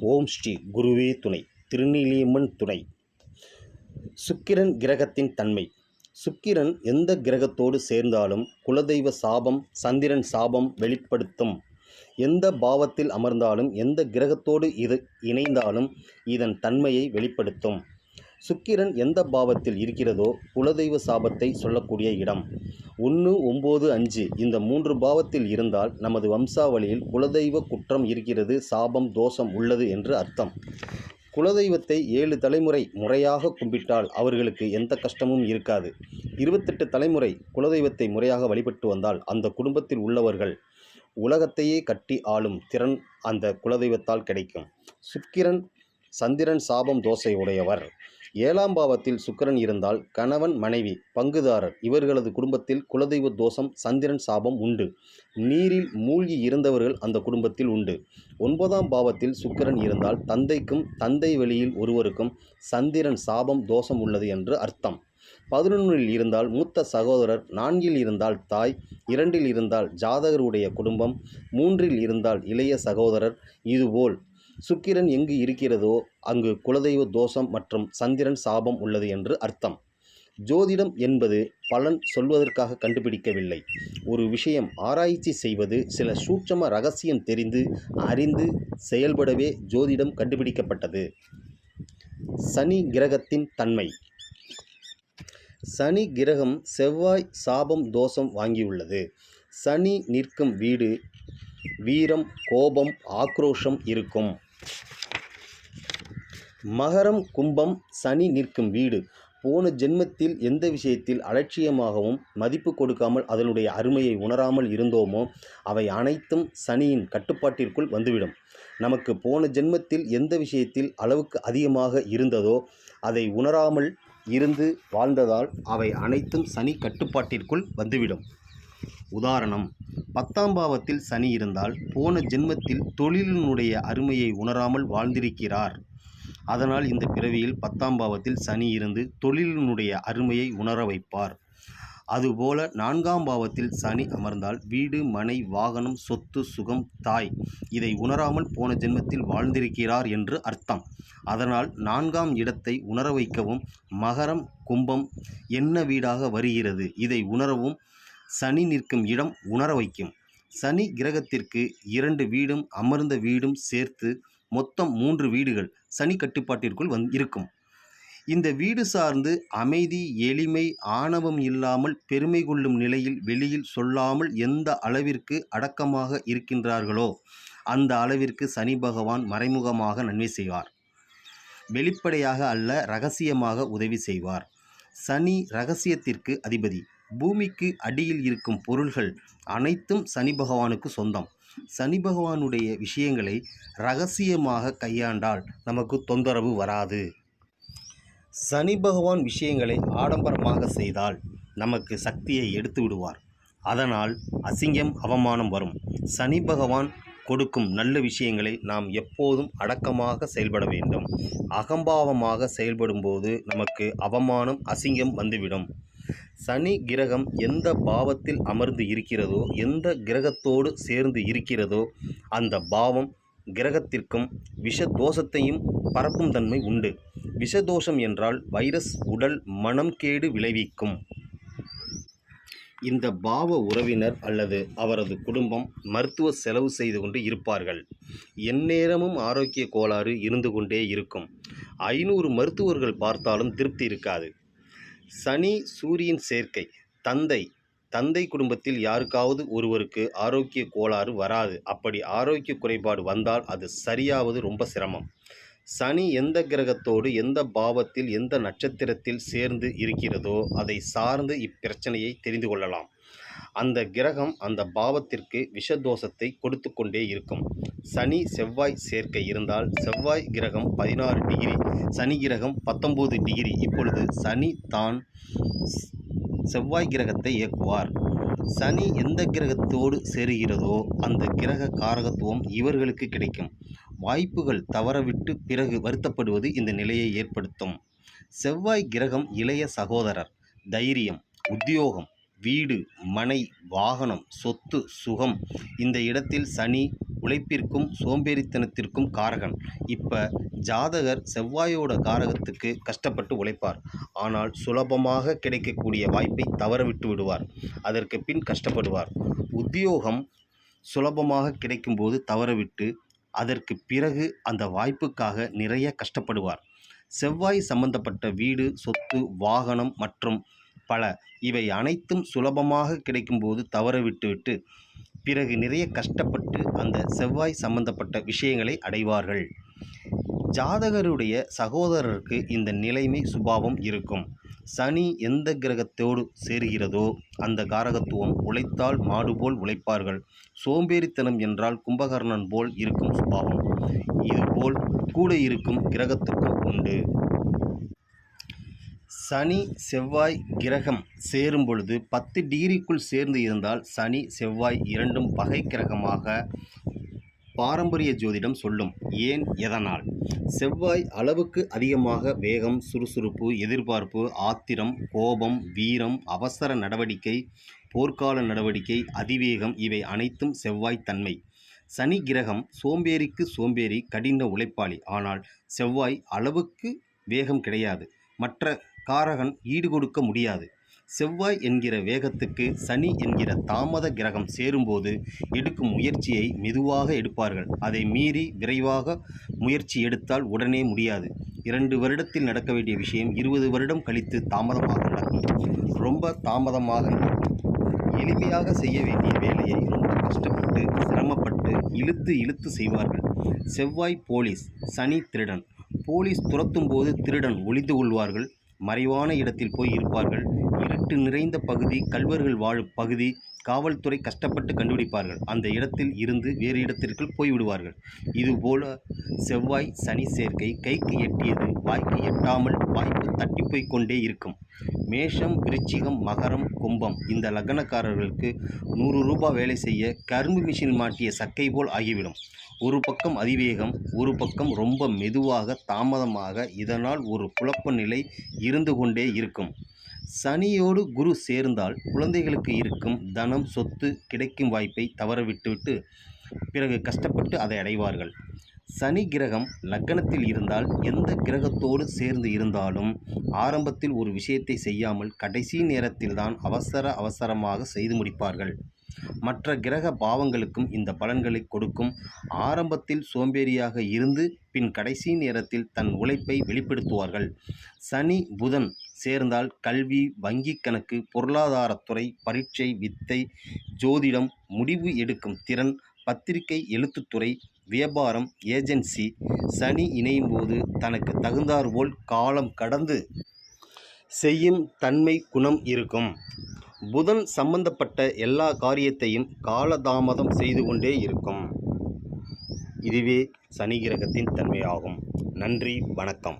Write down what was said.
ஓம் ஸ்ரீ குருவே துணை. திருநீலியம்மன் துணை. சுக்கிரன் கிரகத்தின் தன்மை. சுக்கிரன் எந்த கிரகத்தோடு சேர்ந்தாலும் குலதெய்வ சாபம், சந்திரன் சாபம் வெளிப்படுத்தும். எந்த பாவத்தில் அமர்ந்தாலும், எந்த கிரகத்தோடு இது இணைந்தாலும் இதன் தன்மையை வெளிப்படுத்தும். சுக்கிரன் எந்த பாவத்தில் இருக்கிறதோ குலதெய்வ சாபத்தை சொல்லக்கூடிய இடம். 1, 9, 5 இந்த 3 பாவத்தில் இருந்தால் நமது வம்சாவளியில் குலதெய்வ குற்றம் இருக்கிறது, சாபம், தோஷம் உள்ளது என்று அர்த்தம். குலதெய்வத்தை 7 தலைமுறை முறையாக கும்பிட்டால் அவர்களுக்கு எந்த கஷ்டமும் இருக்காது. 28 தலைமுறை குலதெய்வத்தை முறையாக வழிபட்டு வந்தால் அந்த குடும்பத்தில் உள்ளவர்கள் உலகத்தையே கட்டி ஆளும் திறன் அந்த குலதெய்வத்தால் கிடைக்கும். சுக்கிரன் சந்திரன் சாபம் தோசை உடையவர். 7ஆம் பாவத்தில் சுக்கிரன் இருந்தால் கணவன், மனைவி, பங்குதாரர் இவர்களது குடும்பத்தில் குலதெய்வ தோஷம், சந்திரன் சாபம் உண்டு. நீரில் மூழ்கி இருந்தவர்கள் அந்த குடும்பத்தில் உண்டு. 9ஆம் பாவத்தில் சுக்கிரன் இருந்தால் தந்தைக்கும் தந்தை வழியில் ஒருவருக்கும் சந்திரன் சாபம் தோஷம் உள்ளது என்று அர்த்தம். 11இல் இருந்தால் மூத்த சகோதரர், 4இல் இருந்தால் தாய், 2இல் இருந்தால் ஜாதகருடைய குடும்பம், 3இல் இருந்தால் இளைய சகோதரர். இதுபோல் சுக்கிரன் எங்கு இருக்கிறதோ அங்கு குலதெய்வ தோஷம் மற்றும் சந்திரன் சாபம் உள்ளது என்று அர்த்தம். ஜோதிடம் என்பது பலன் சொல்வதற்காக கண்டுபிடிக்கவில்லை. ஒரு விஷயம் ஆராய்ச்சி செய்வது, சில சூட்சம ரகசியம் தெரிந்து அறிந்து செயல்படவே ஜோதிடம் கண்டுபிடிக்கப்பட்டது. சனி கிரகத்தின் தன்மை. சனி கிரகம் செவ்வாய் சாபம் தோஷம் வாங்கியுள்ளது. சனி நிற்கும் வீடு வீரம், கோபம், ஆக்ரோஷம் இருக்கும். மகரம், கும்பம் சனி நிற்கும் வீடு. போன ஜென்மத்தில் எந்த விஷயத்தில் அலட்சியமாகவும் மதிப்பு கொடுக்காமல் அதனுடைய அருமையை உணராமல் இருந்தோமோ அவை அனைத்தும் சனியின் கட்டுப்பாட்டிற்குள் வந்துவிடும். நமக்கு போன ஜென்மத்தில் எந்த விஷயத்தில் அளவுக்கு அதிகமாக இருந்ததோ அதை உணராமல் இருந்து வாழ்ந்ததால் அவை அனைத்தும் சனி கட்டுப்பாட்டிற்குள் வந்துவிடும். உதாரணம், 10ஆம் பாவத்தில் சனி இருந்தால் போன ஜென்மத்தில் தொழிலினுடைய அருமையை உணராமல் வாழ்ந்திருக்கிறார். அதனால் இந்த பிறவியில் 10ஆம் பாவத்தில் சனி இருந்து தொழிலினுடைய அருமையை உணர வைப்பார். அதுபோல 4ஆம் பாவத்தில் சனி அமர்ந்தால் வீடு, மனை, வாகனம், சொத்து, சுகம், தாய் இதை உணராமல் போன ஜென்மத்தில் வாழ்ந்திருக்கிறார் என்று அர்த்தம். அதனால் 4ஆம் இடத்தை உணர வைக்கவும் மகரம், கும்பம் என்ன வீடாக வருகிறது இதை உணரவும் சனி நிற்கும் இடம் உணர வைக்கும். சனி கிரகத்திற்கு 2 வீடும் அமர்ந்த வீடும் சேர்த்து மொத்தம் 3 வீடுகள் சனி கட்டுப்பாட்டிற்குள் இருக்கும். இந்த வீடு சார்ந்து அமைதி, எளிமை, ஆணவம் இல்லாமல் பெருமை கொள்ளும் நிலையில் வெளியில் சொல்லாமல் எந்த அளவிற்கு அடக்கமாக இருக்கின்றார்களோ அந்த அளவிற்கு சனி பகவான் மறைமுகமாக நன்மை செய்வார். வெளிப்படையாக அல்ல, ரகசியமாக உதவி செய்வார். சனி ரகசியத்திற்கு அதிபதி. பூமிக்கு அடியில் இருக்கும் பொருள்கள் அனைத்தும் சனி பகவானுக்கு சொந்தம். சனி பகவானுடைய விஷயங்களை ரகசியமாக கையாண்டால் நமக்கு தொந்தரவு வராது. சனி பகவான் விஷயங்களை ஆடம்பரமாக செய்தால் நமக்கு சக்தியை எடுத்து விடுவார். அதனால் அசிங்கம், அவமானம் வரும். சனி பகவான் கொடுக்கும் நல்ல விஷயங்களை நாம் எப்போதும் அடக்கமாக செயல்பட வேண்டும். அகம்பாவமாக செயல்படும்போது நமக்கு அவமானம், அசிங்கம் வந்துவிடும். சனி கிரகம் எந்த பாவத்தில் அமர்ந்து இருக்கிறதோ, எந்த கிரகத்தோடு சேர்ந்து இருக்கிறதோ அந்த பாவம் கிரகத்திற்கும் விஷ தோஷத்தையும் பரப்பும் தன்மை உண்டு. விஷதோஷம் என்றால் வைரஸ், உடல், மனம் கேடு விளைவிக்கும். இந்த பாவ உறவினர் அல்லது அவரது குடும்பம் மருத்துவ செலவு செய்து கொண்டு இருப்பார்கள். எந்நேரமும் ஆரோக்கிய கோளாறு இருந்து கொண்டே இருக்கும். 500 மருத்துவர்கள் பார்த்தாலும் திருப்தி இருக்காது. சனி சூரியன் சேர்க்கை. தந்தை குடும்பத்தில் யாருக்காவது ஒருவருக்கு ஆரோக்கிய கோளாறு வராது. அப்படி ஆரோக்கிய குறைபாடு வந்தால் அது சரியாவது ரொம்ப சிரமம். சனி எந்த கிரகத்தோடு எந்த பாவத்தில் எந்த நட்சத்திரத்தில் சேர்ந்து இருக்கிறதோ அதை சார்ந்து இப்பிரச்சனையை தெரிந்து கொள்ளலாம். அந்த கிரகம் அந்த பாவத்திற்கு விஷதோஷத்தை கொடுத்து கொண்டே இருக்கும். சனி செவ்வாய் சேர்க்கை இருந்தால் செவ்வாய் கிரகம் 16 டிகிரி, சனி கிரகம் 19 டிகிரி. இப்பொழுது சனி தான் செவ்வாய் கிரகத்தை இயக்குவார். சனி எந்த கிரகத்தோடு சேருகிறதோ அந்த கிரக காரகத்துவம் இவர்களுக்கு கிடைக்கும். வாய்ப்புகள் தவறவிட்டு பிறகு வருத்தப்படுவது இந்த நிலையை ஏற்படுத்தும். செவ்வாய் கிரகம் இளைய சகோதரர், தைரியம், உத்தியோகம், வீடு, மனை, வாகனம், சொத்து, சுகம். இந்த இடத்தில் சனி உழைப்பிற்கும் சோம்பேறித்தனத்திற்கும் காரகன். இப்போ ஜாதகர் செவ்வாயோட காரகத்துக்கு கஷ்டப்பட்டு உழைப்பார். ஆனால் சுலபமாக கிடைக்கக்கூடிய வாய்ப்பை தவற விட்டு விடுவார். அதற்கு பின் கஷ்டப்படுவார். உத்தியோகம் சுலபமாக கிடைக்கும்போது தவறவிட்டு அதற்கு பிறகு அந்த வாய்ப்புக்காக நிறைய கஷ்டப்படுவார். செவ்வாய் சம்பந்தப்பட்ட வீடு, சொத்து, வாகனம் மற்றும் பல இவை அனைத்தும் சுலபமாக கிடைக்கும்போது தவறவிட்டுவிட்டு பிறகு நிறைய கஷ்டப்பட்டு அந்த செவ்வாய் சம்பந்தப்பட்ட விஷயங்களை அடைவார்கள். ஜாதகருடைய சகோதரருக்கு இந்த நிலைமை சுபாவம் இருக்கும். சனி எந்த கிரகத்தோடு சேருகிறதோ அந்த காரகத்துவம் உழைத்தால் மாடு போல் உழைப்பார்கள். சோம்பேறித்தனம் என்றால் கும்பகர்ணன் போல் இருக்கும் சுபாவம் இதுபோல் கூட இருக்கும் கிரகத்துக்கும் உண்டு. சனி செவ்வாய் கிரகம் சேரும் பொழுது 10 டிகிரிக்குள் சேர்ந்து இருந்தால் சனி செவ்வாய் இரண்டும் பகை கிரகமாக பாரம்பரிய ஜோதிடம் சொல்லும். ஏன், எதனால்? செவ்வாய் அளவுக்கு அதிகமாக வேகம், சுறுசுறுப்பு, எதிர்பார்ப்பு, ஆத்திரம், கோபம், வீரம், அவசர நடவடிக்கை, போர்க்கால நடவடிக்கை, அதிவேகம் இவை அனைத்தும் செவ்வாய் தன்மை. சனி கிரகம் சோம்பேறிக்கு சோம்பேறி, கடின உழைப்பாளி. ஆனால் செவ்வாய் அளவுக்கு வேகம் கிடையாது. மற்ற காரகன் ஈடுகொடுக்க முடியாது. செவ்வாய் என்கிற வேகத்துக்கு சனி என்கிற தாமத கிரகம் சேரும்போது எடுக்கும் முயற்சியை மெதுவாக எடுப்பார்கள். அதை மீறி விரைவாக முயற்சி எடுத்தால் உடனே முடியாது. 2 வருடத்தில் நடக்க வேண்டிய விஷயம் 20 வருடம் கழித்து தாமதமாக நடக்கும். ரொம்ப தாமதமாக நடக்கும். எளிமையாக செய்ய வேண்டிய வேலையை ரொம்ப கஷ்டப்பட்டு சிரமப்பட்டு இழுத்து செய்வார்கள். செவ்வாய் போலீஸ், சனி திருடன். போலீஸ் துரத்தும் போது திருடன் ஒளிந்து கொள்வார்கள். மறைவான இடத்தில் போய் இருப்பார்கள். இருட்டு நிறைந்த பகுதி, கள்வர்கள் வாழும் பகுதி காவல்துறை கஷ்டப்பட்டு கண்டுபிடிப்பார்கள். அந்த இடத்தில் இருந்து வேறு இடத்திற்கு போய்விடுவார்கள். இதுபோல செவ்வாய் சனி சேர்க்கை கைக்கு எட்டியது வாய்க்கு எட்டாமல் வாய்ப்பு தட்டிப்போய் கொண்டே இருக்கும். மேஷம், விருச்சிகம், மகரம், கும்பம் இந்த லக்னக்காரர்களுக்கு 100 ரூபாய் வேலை செய்ய கரும்பு மிஷின் மாட்டிய சக்கை போல் ஆகிவிடும். ஒரு பக்கம் அதிவேகம், ஒரு பக்கம் ரொம்ப மெதுவாக தாமதமாக. இதனால் ஒரு குழப்ப நிலை இருந்து கொண்டே இருக்கும். சனியோடு குரு சேர்ந்தால் குழந்தைகளுக்கு இருக்கும் தனம், சொத்து கிடைக்கும் வாய்ப்பை தவறவிட்டுவிட்டு பிறகு கஷ்டப்பட்டு அதை அடைவார்கள். சனி கிரகம் லக்னத்தில் இருந்தால் எந்த கிரகத்தோடு சேர்ந்து இருந்தாலும் ஆரம்பத்தில் ஒரு விஷயத்தை செய்யாமல் கடைசி நேரத்தில்தான் அவசரமாக செய்து முடிப்பார்கள். மற்ற கிரக பாவங்களுக்கும் இந்த பலன்களை கொடுக்கும். ஆரம்பத்தில் சோம்பேறியாக இருந்து பின் கடைசி நேரத்தில் தன் உழைப்பை வெளிப்படுத்துவார்கள். சனி புதன் சேர்ந்தால் கல்வி, வங்கி கணக்கு, பொருளாதாரத்துறை, பரீட்சை, வித்தை, ஜோதிடம், முடிவு எடுக்கும் திறன், பத்திரிகை, எழுத்துத்துறை, வியாபாரம், ஏஜென்சி. சனி இணையும் போது தனக்கு தகுந்தாற்போல் காலம் கடந்து செய்யும் தன்மை குணம் இருக்கும். புதன் சம்பந்தப்பட்ட எல்லா காரியத்தையும் காலதாமதம் செய்து கொண்டே இருக்கும். இதுவே சனி கிரகத்தின் தன்மையாகும். நன்றி, வணக்கம்.